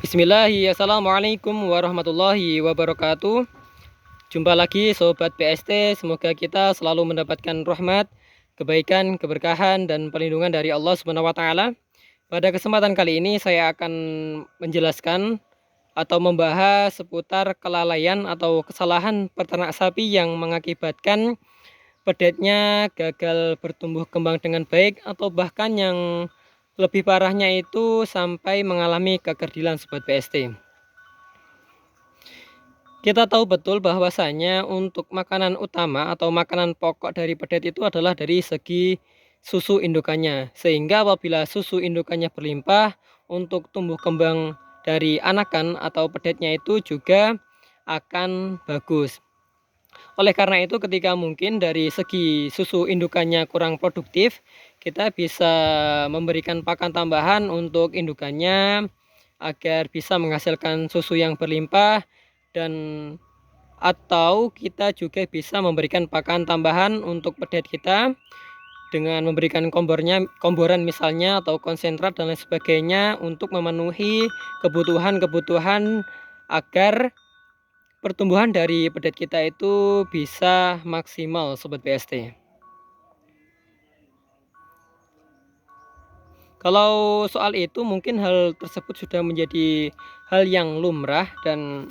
Assalamualaikum warahmatullahi wabarakatuh. Jumpa lagi Sobat PST, semoga kita selalu mendapatkan rahmat, kebaikan, keberkahan, dan perlindungan dari Allah Subhanahu wa Ta'ala. Pada kesempatan kali ini saya akan menjelaskan atau membahas seputar kelalaian atau kesalahan peternak sapi yang mengakibatkan pedetnya gagal bertumbuh kembang dengan baik, atau bahkan yang lebih parahnya itu sampai mengalami kekerdilan Sobat PST. Kita tahu betul bahwasanya untuk makanan utama atau makanan pokok dari pedet itu adalah dari segi susu indukannya. Sehingga apabila susu indukannya berlimpah, untuk tumbuh kembang dari anakan atau pedetnya itu juga akan bagus. Oleh karena itu, ketika mungkin dari segi susu indukannya kurang produktif, kita bisa memberikan pakan tambahan untuk indukannya agar bisa menghasilkan susu yang berlimpah, dan atau kita juga bisa memberikan pakan tambahan untuk pedet kita dengan memberikan komboran misalnya, atau konsentrat dan lain sebagainya, untuk memenuhi kebutuhan agar pertumbuhan dari pedet kita itu bisa maksimal Sobat PST. Kalau soal itu mungkin hal tersebut sudah menjadi hal yang lumrah, dan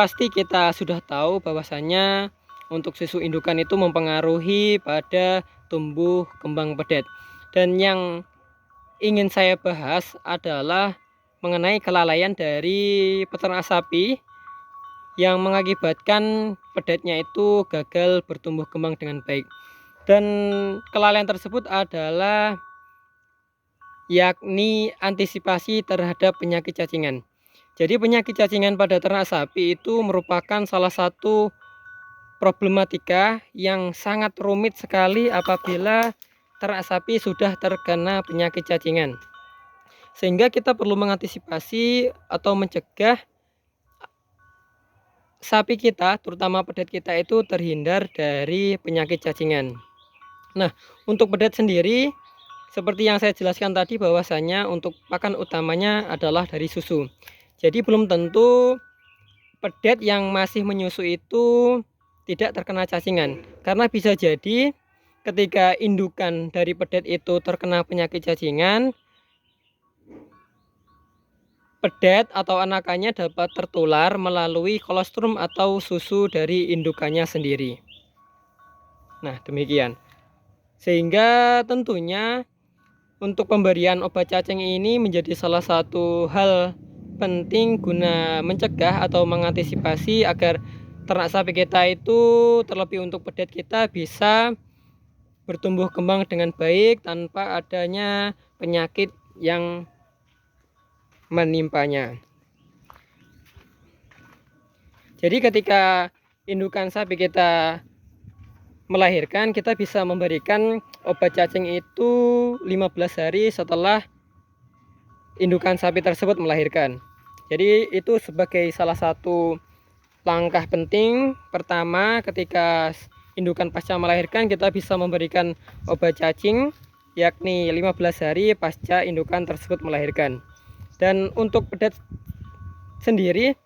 pasti kita sudah tahu bahwasanya untuk susu indukan itu mempengaruhi pada tumbuh kembang pedet. Dan yang ingin saya bahas adalah mengenai kelalaian dari peternak sapi yang mengakibatkan pedetnya itu gagal bertumbuh kembang dengan baik. Dan kelalaian tersebut adalah yakni antisipasi terhadap penyakit cacingan. Jadi penyakit cacingan pada ternak sapi itu merupakan salah satu problematika yang sangat rumit sekali apabila ternak sapi sudah terkena penyakit cacingan. Sehingga kita perlu mengantisipasi atau mencegah sapi kita, terutama pedet kita itu terhindar dari penyakit cacingan. Nah, untuk pedet sendiri, seperti yang saya jelaskan tadi, bahwasanya untuk pakan utamanya adalah dari susu. Jadi belum tentu pedet yang masih menyusu itu tidak terkena cacingan, karena bisa jadi ketika indukan dari pedet itu terkena penyakit cacingan, pedet atau anakannya dapat tertular melalui kolostrum atau susu dari indukannya sendiri. Nah, demikian. Sehingga tentunya untuk pemberian obat cacing ini menjadi salah satu hal penting guna mencegah atau mengantisipasi agar ternak sapi kita itu, terlebih untuk pedet kita, bisa bertumbuh kembang dengan baik tanpa adanya penyakit yang menimpanya. Jadi ketika indukan sapi kita melahirkan, kita bisa memberikan obat cacing itu 15 hari setelah indukan sapi tersebut melahirkan. Jadi itu sebagai salah satu langkah penting pertama ketika indukan pasca melahirkan, kita bisa memberikan obat cacing yakni 15 hari pasca indukan tersebut melahirkan. Dan untuk pedet sendiri,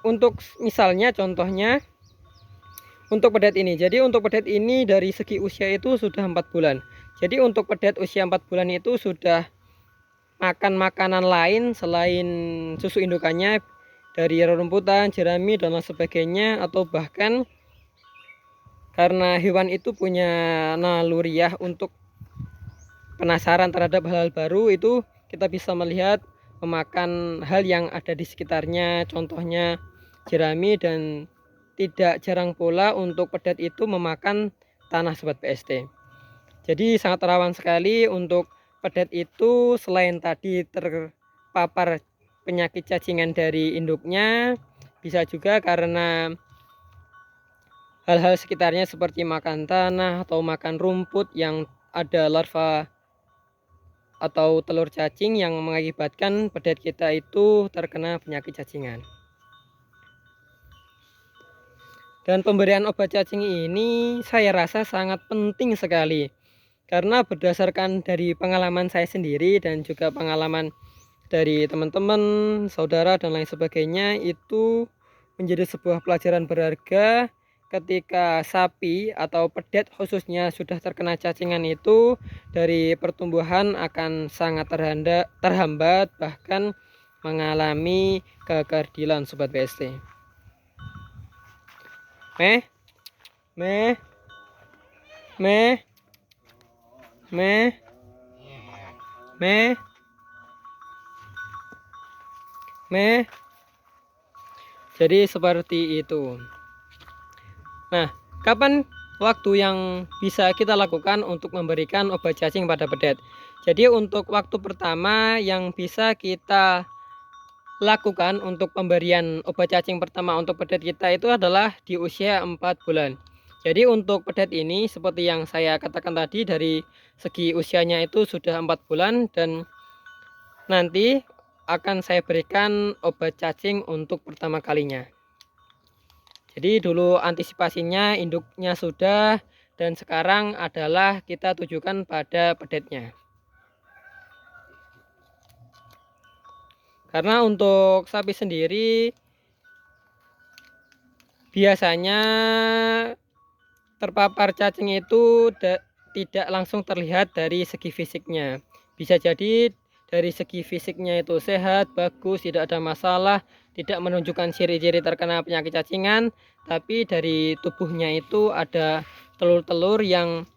untuk misalnya contohnya untuk pedet ini, jadi untuk pedet ini dari segi usia itu sudah 4 bulan. Jadi untuk pedet usia 4 bulan itu sudah makan makanan lain selain susu indukannya, dari rumputan, jerami, dan lain sebagainya, atau bahkan karena hewan itu punya naluriah untuk penasaran terhadap hal-hal baru, itu kita bisa melihat memakan hal yang ada di sekitarnya, contohnya jerami. Dan tidak jarang pula untuk pedet itu memakan tanah Sobat PST. Jadi sangat rawan sekali untuk pedet itu, selain tadi terpapar penyakit cacingan dari induknya, bisa juga karena hal-hal sekitarnya seperti makan tanah atau makan rumput yang ada larva atau telur cacing yang mengakibatkan pedet kita itu terkena penyakit cacingan. Dan pemberian obat cacing ini saya rasa sangat penting sekali, karena berdasarkan dari pengalaman saya sendiri dan juga pengalaman dari teman-teman, saudara dan lain sebagainya itu menjadi sebuah pelajaran berharga. Ketika sapi atau pedet khususnya sudah terkena cacingan itu, dari pertumbuhan akan sangat terhambat, bahkan mengalami kekerdilan sobat BST. Meh meh meh meh meh. Jadi seperti itu. Nah, kapan waktu yang bisa kita lakukan untuk memberikan obat cacing pada pedet? Jadi untuk waktu pertama yang bisa kita lakukan untuk pemberian obat cacing pertama untuk pedet kita itu adalah di usia 4 bulan. Jadi untuk pedet ini seperti yang saya katakan tadi, dari segi usianya itu sudah 4 bulan dan nanti akan saya berikan obat cacing untuk pertama kalinya. Jadi dulu antisipasinya induknya sudah, dan sekarang adalah kita tujukan pada pedetnya. Karena untuk sapi sendiri biasanya terpapar cacing itu tidak langsung terlihat dari segi fisiknya. Bisa jadi dari segi fisiknya itu sehat, bagus, tidak ada masalah, tidak menunjukkan ciri-ciri terkena penyakit cacingan, tapi dari tubuhnya itu ada telur-telur yang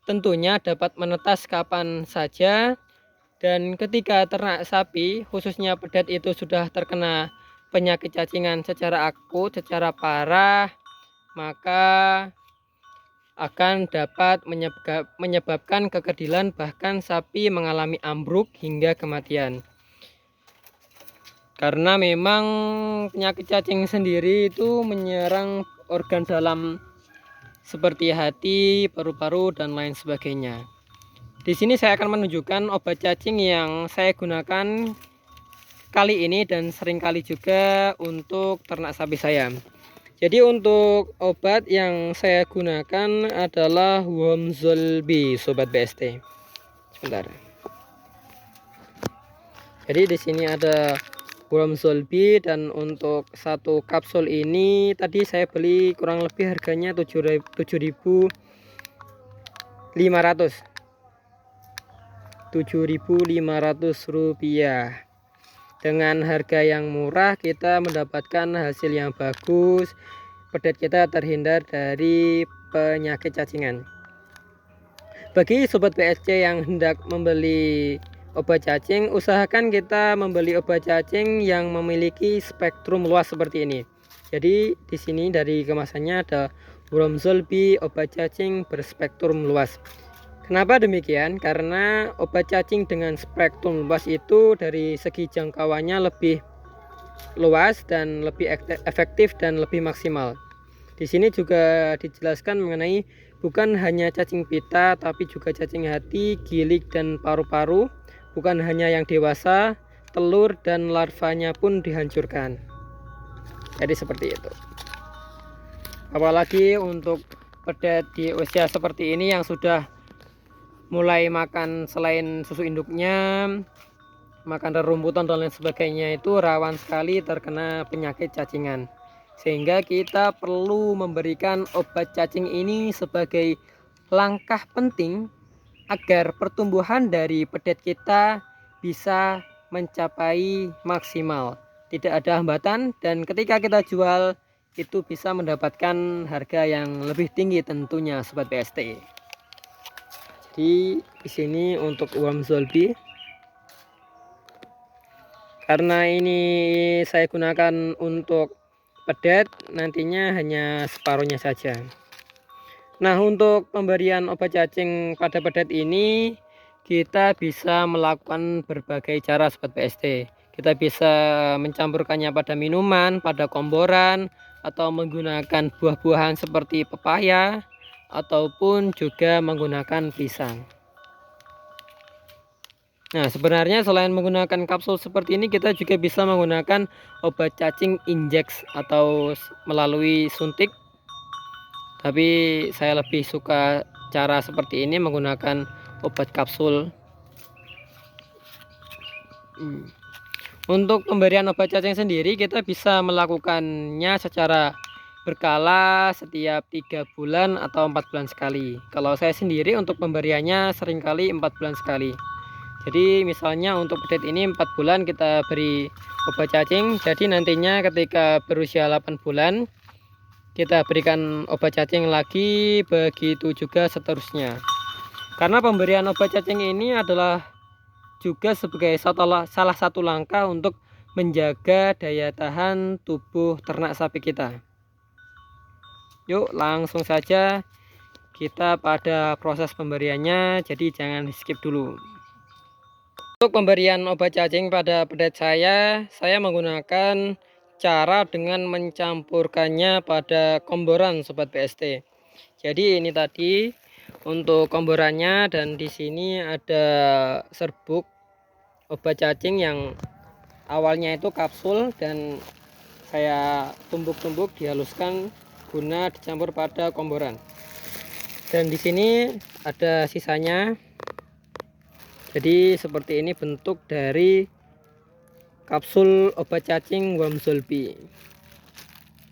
tentunya dapat menetas kapan saja. Dan ketika ternak sapi, khususnya pedet itu sudah terkena penyakit cacingan secara akut, secara parah, maka akan dapat menyebabkan kekerdilan, bahkan sapi mengalami ambruk hingga kematian. Karena memang penyakit cacing sendiri itu menyerang organ dalam seperti hati, paru-paru dan lain sebagainya. Di sini saya akan menunjukkan obat cacing yang saya gunakan kali ini dan sering kali juga untuk ternak sapi saya. Jadi untuk obat yang saya gunakan adalah Wormzolby sobat BST. Sebentar. Jadi di sini ada Wormzolby, dan untuk satu kapsul ini tadi saya beli kurang lebih harganya 7.500. 7.500 rupiah. Dengan harga yang murah kita mendapatkan hasil yang bagus, pedet kita terhindar dari penyakit cacingan. Bagi sobat BSC yang hendak membeli obat cacing, usahakan kita membeli obat cacing yang memiliki spektrum luas seperti ini. Jadi di sini dari kemasannya ada Wormzolby obat cacing berspektrum luas. Kenapa demikian? Karena obat cacing dengan spektrum luas itu dari segi jangkauannya lebih luas dan lebih efektif dan lebih maksimal. Di sini juga dijelaskan mengenai bukan hanya cacing pita, tapi juga cacing hati, gilik dan paru-paru. Bukan hanya yang dewasa, telur dan larvanya pun dihancurkan. Jadi seperti itu. Apalagi untuk pedet di usia seperti ini yang sudah mulai makan selain susu induknya, makan rerumputan dan lain sebagainya, itu rawan sekali terkena penyakit cacingan. Sehingga kita perlu memberikan obat cacing ini sebagai langkah penting agar pertumbuhan dari pedet kita bisa mencapai maksimal, tidak ada hambatan, dan ketika kita jual itu bisa mendapatkan harga yang lebih tinggi tentunya sobat BST. Di sini untuk Wormzolby, karena ini saya gunakan untuk pedet, nantinya hanya separuhnya saja. Nah, untuk pemberian obat cacing pada pedet ini kita bisa melakukan berbagai cara sobat BST. Kita bisa mencampurkannya pada minuman, pada komboran, atau menggunakan buah-buahan seperti pepaya, ataupun juga menggunakan pisang. Nah, sebenarnya selain menggunakan kapsul seperti ini, kita juga bisa menggunakan obat cacing injeks atau melalui suntik. Tapi saya lebih suka cara seperti ini, menggunakan obat kapsul. Untuk pemberian obat cacing sendiri kita bisa melakukannya secara berkala setiap 3 bulan atau 4 bulan sekali. Kalau saya sendiri untuk pemberiannya seringkali 4 bulan sekali. Jadi misalnya untuk pedet ini 4 bulan kita beri obat cacing. Jadi nantinya ketika berusia 8 bulan kita berikan obat cacing lagi, begitu juga seterusnya. Karena pemberian obat cacing ini adalah juga sebagai salah satu langkah untuk menjaga daya tahan tubuh ternak sapi kita. Yuk langsung saja kita pada proses pemberiannya, jadi jangan di skip dulu. Untuk pemberian obat cacing pada pedet saya menggunakan cara dengan mencampurkannya pada komboran sobat BST. Jadi ini tadi untuk komborannya, dan di sini ada serbuk obat cacing yang awalnya itu kapsul dan saya tumbuk-tumbuk dihaluskan guna dicampur pada komboran. Dan di sini ada sisanya. Jadi seperti ini bentuk dari kapsul obat cacing Wamsolbi.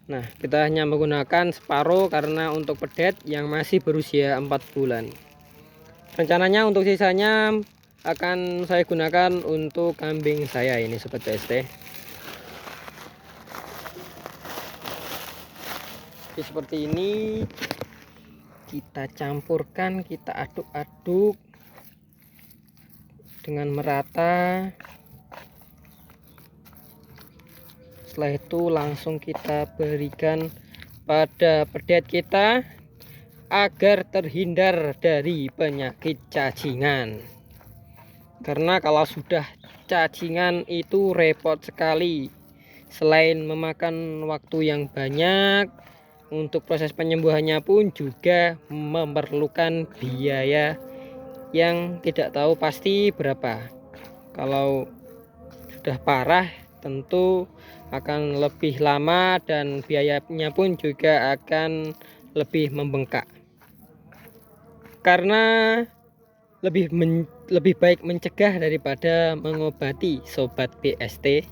Nah, kita hanya menggunakan separuh karena untuk pedet yang masih berusia 4 bulan. Rencananya untuk sisanya akan saya gunakan untuk kambing saya ini sobat BST. Jadi seperti ini kita campurkan, kita aduk-aduk dengan merata. Setelah itu langsung kita berikan pada pedet kita agar terhindar dari penyakit cacingan. Karena kalau sudah cacingan itu repot sekali. Selain memakan waktu yang banyak, untuk proses penyembuhannya pun juga memerlukan biaya yang tidak tahu pasti berapa. Kalau sudah parah tentu akan lebih lama dan biayanya pun juga akan lebih membengkak. Karena lebih baik mencegah daripada mengobati sobat BST.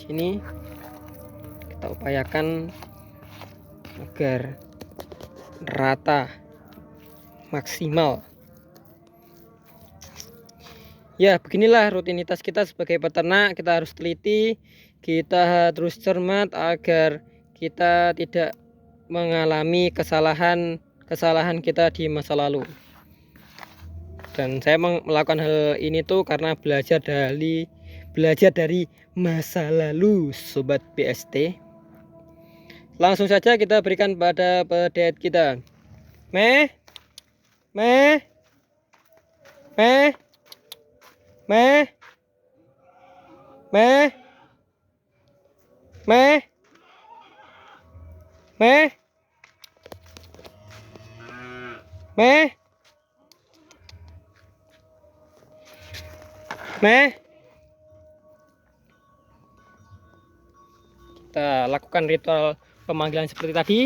Sini kita upayakan agar rata maksimal. Ya, beginilah rutinitas kita sebagai peternak. Kita harus teliti, kita harus cermat agar kita tidak mengalami kesalahan kita di masa lalu. Dan saya melakukan hal ini tuh karena belajar dari masa lalu sobat BST. Langsung saja kita berikan pada pedet kita. Meh. Meh. Meh. Meh. Meh. Meh. Meh. Meh. Meh. Kita lakukan ritual pemanggilan seperti tadi.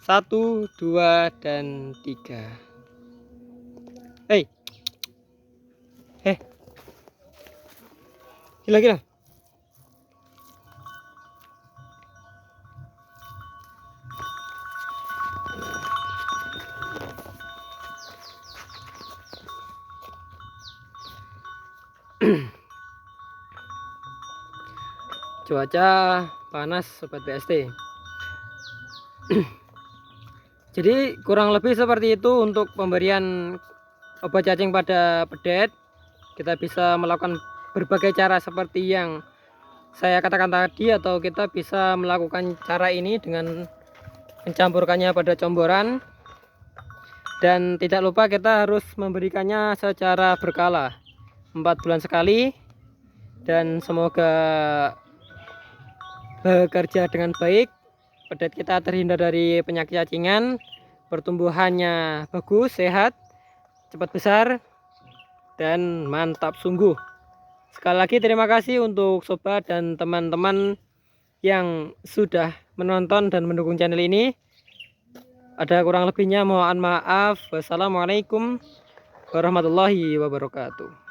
1, 2, dan 3. Hei. Gila. Cuaca panas sobat BST. Jadi kurang lebih seperti itu untuk pemberian obat cacing pada pedet. Kita bisa melakukan berbagai cara seperti yang saya katakan tadi, atau kita bisa melakukan cara ini dengan mencampurkannya pada comboran. Dan tidak lupa kita harus memberikannya secara berkala 4 bulan sekali. Dan semoga bekerja dengan baik, pedet kita terhindar dari penyakit cacingan, pertumbuhannya bagus, sehat, cepat besar, dan mantap sungguh. Sekali lagi terima kasih untuk sobat dan teman-teman yang sudah menonton dan mendukung channel ini. Ada kurang lebihnya mohon maaf. Wassalamualaikum warahmatullahi wabarakatuh.